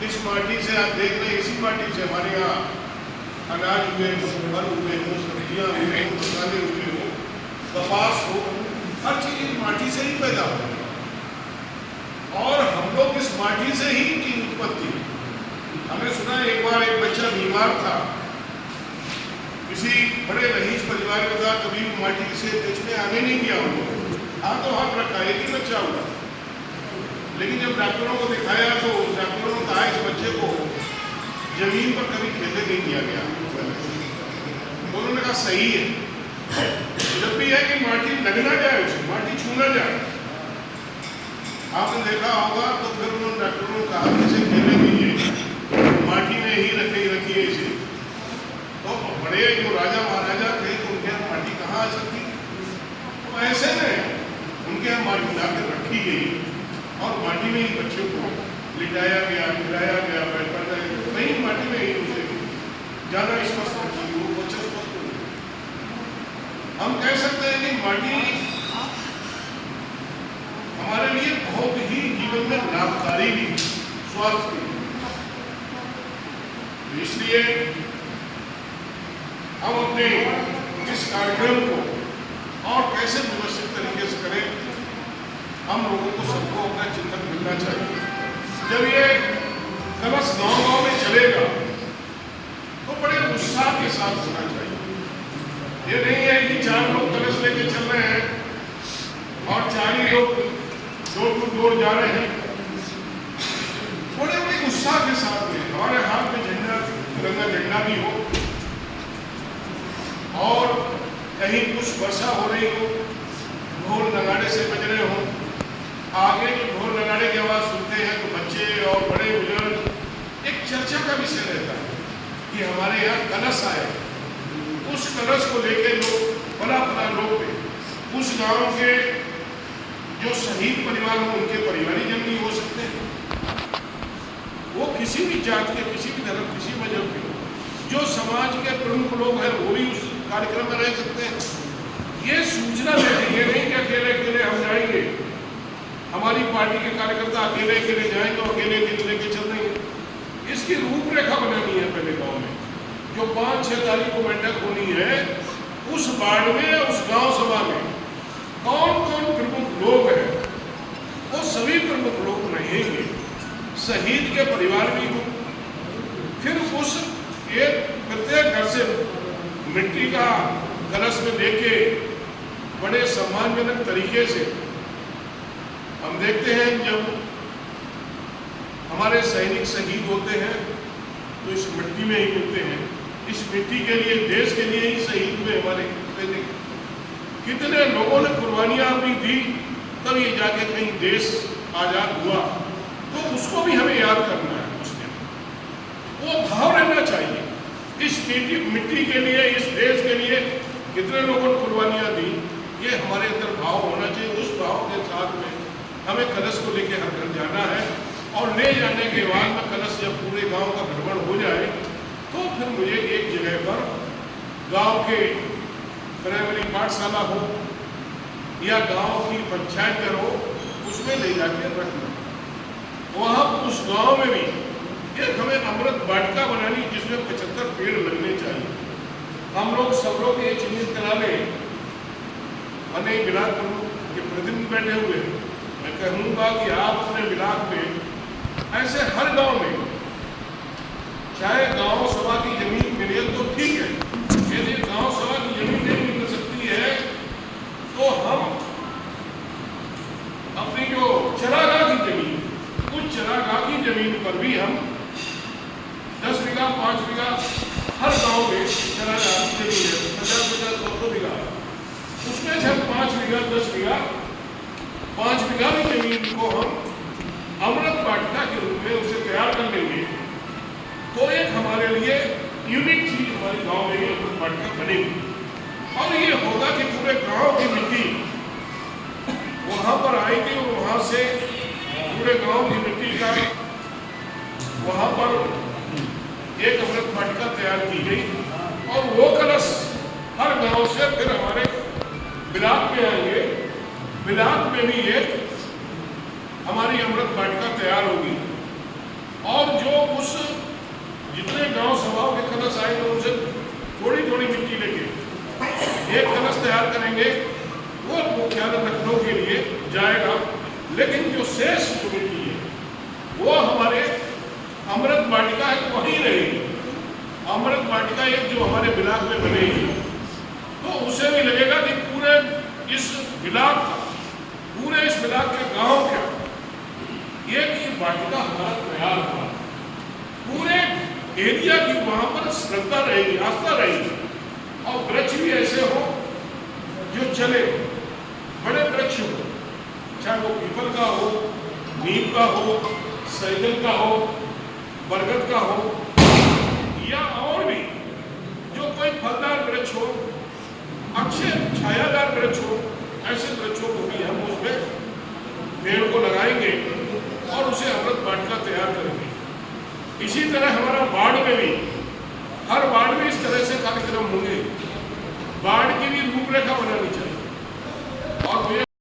इस माटी से आप देख रहे हैं, इसी माटी से हमारे यहाँ अनाज हुए, फल हुए हो, सब्जियाँ हुए हो, मसाले हुए हो, कपास हो, हर चीज इस माटी से ही पैदा हो और हम लोग इस माटी से ही की उत्पत्ति। हमने सुना एक बार एक बच्चा बीमार था, किसी बड़े रईस परिवार में था, कभी माटी से देखने आने नहीं दिया उनको, हाथ तो हाथ रखा, एक ही बच्चा हुआ। लेकिन जब डॉक्टरों को दिखाया तो डॉक्टरों ने कहा इस बच्चे को जमीन पर कभी खेलने नहीं दिया गया। उन्होंने कहा सही है, जब भी है कि माटी लगना जाए, उसे माटी छूना जाए। आपने देखा होगा तो फिर उन्होंने डॉक्टरों ने कहा इसे खेलने दीजिए, माटी में ही रखिए इसे। तो बड़े जो राजा महाराजा थे तो उनके यहाँ माटी कहाँ आ सकती थी, तो ऐसे में उनके यहाँ माटी लाकर रखी गई और माटी में ही बच्चों को लिटाया गया, खिलाया गया, बैठा गया, वही माटी में ही उसे ज़्यादा स्वस्थ रखी, वो बच्चे स्वस्थ हो। हम कह सकते हैं कि माटी हमारे लिए बहुत ही जीवन में लाभकारी भी, स्वास्थ्य भी। तो इसलिए हम अपने इस कार्यक्रम को और कैसे व्यवस्थित तरीके से करें, हम लोगों को सबको अपना चिंतन मिलना चाहिए। जब ये कलश गांव-गांव में चलेगा तो बड़े उत्साह के साथ होना चाहिए। ये नहीं है कि 4 लोग कलश लेके चल रहे हैं और 4 ही लोग डोर टू डोर जा रहे हैं। बड़े उत्साह के साथ में हमारे हाथ में झंडा, तिरंगा झंडा भी हो और कहीं कुछ वर्षा हो रही हो, ढोल नगाड़े से बज रहे हो, आगे जो ढोल नगाड़े की आवाज़ सुनते हैं तो बच्चे और बड़े बुजुर्ग एक चर्चा का विषय रहता है कि हमारे यहाँ कलश आए। उस कलश को लेके लोग बड़ा लोग उस गांव के जो शहीद परिवार हो उनके परिवारीजन भी हो सकते हैं, वो किसी भी जात के, किसी भी धर्म, किसी मजहब के, जो समाज के प्रमुख लोग हैं वो भी उस कार्यक्रम में रह सकते हैं। ये सूचना देते, ये नहीं कि अकेले अकेले हम जाएंगे, हमारी पार्टी के कार्यकर्ता अकेले अकेले जाएंगे और अकेले अकेले लेके चल देंगे। इसकी रूपरेखा बनानी है पहले गांव में, जो 5-6 तारीख को बैठक होनी है, उस वार्ड में, उस गांव सभा में कौन कौन प्रमुख लोग हैं, वो सभी प्रमुख लोग रहेंगे, शहीद के परिवार भी हों। फिर उस एक प्रत्येक घर से मिट्टी का कलश में लेके बड़े सम्मानजनक तरीके से हम देखते हैं जब हमारे सैनिक शहीद होते हैं तो इस मिट्टी में ही मिलते हैं। इस मिट्टी के लिए, देश के लिए ही शहीद हुए हमारे सैनिक। कितने लोगों ने कुर्बानियां भी दी, तब ये जाके कहीं देश आजाद हुआ, तो उसको भी हमें याद करना है। उसमें वो भाव रहना चाहिए, इस मिट्टी के लिए, इस देश के लिए कितने लोगों ने कुर्बानियां दी, ये हमारे अंदर भाव होना चाहिए। उस भाव के साथ में हमें कलश को लेके हर घर जाना है और ले जाने के बाद में कलश जब पूरे गांव का भ्रमण हो जाए तो फिर मुझे एक जगह पर गांव के प्राइमरी पाठशाला हो या गांव की पंचायत हो, उसमें ले जाके रखना। वहाँ उस गांव में भी एक हमें अमृत वाटिका बनानी, जिसमें 75 पेड़ लगने चाहिए। हम लोग सब लोग ये चिन्हित करा लें, अनेक ब्लाक के प्रतिनिधि बैठे हुए, मैं कहूँगा कि आप अपने ब्लाक में ऐसे हर गांव में, चाहे गांव सभा की जमीन मिले तो ठीक है, यदि गांव सभा की जमीन नहीं मिल सकती है तो हम अपनी जो चरागाह की जमीन, उस चरागाह की जमीन पर भी हम 10 बीघा, 5 बीघा, हर गांव में चरागाह की जमीन है, 50-50, 100 बीघा, उसमें से हम 5 बीघा, 10 बीघा, 5 बीघा की जमीन को हम अमृत वाटिका के रूप में उसे तैयार कर लेंगे, तो एक हमारे लिए यूनिक चीज हमारे गांव में अमृत वाटिका बनेगी। और ये होगा कि पूरे गांव की मिट्टी वहां पर आएगी और वहां से पूरे गांव की मिट्टी का वहां पर एक अमृत वाटिका तैयार की गई और वो कलश हर गांव से फिर हमारे ब्लाक में आएंगे। ब्लाक में भी एक हमारी अमृत वाटिका तैयार होगी और जो अमृत वाटिका एक जो हमारे बिलाग में बनेगी, तो उसे भी लगेगा कि पूरे इस बिलाग का, पूरे इस बिलाग के गांव का एक ये वाटिका हमारा तैयार हुआ, पूरे एरिया की वहां पर श्रद्धा रहेगी, आस्था रहेगी। और वृक्ष भी ऐसे हो जो चले, बड़े वृक्ष हो, चाहे वो पीपल का हो, नीम का हो, सैजल का हो, बरगद का हो, या और भी जो कोई फलदार वृक्ष हो, अच्छे छायादार वृक्ष हो, ऐसे वृक्षों को भी हम उसमें पेड़ को लगाएंगे और उसे अमृत वाटिका तैयार करेंगे। इसी तरह हमारा वार्ड में भी, हर वार्ड में इस तरह से कार्यक्रम होंगे। वार्ड की भी रूपरेखा बनानी चाहिए और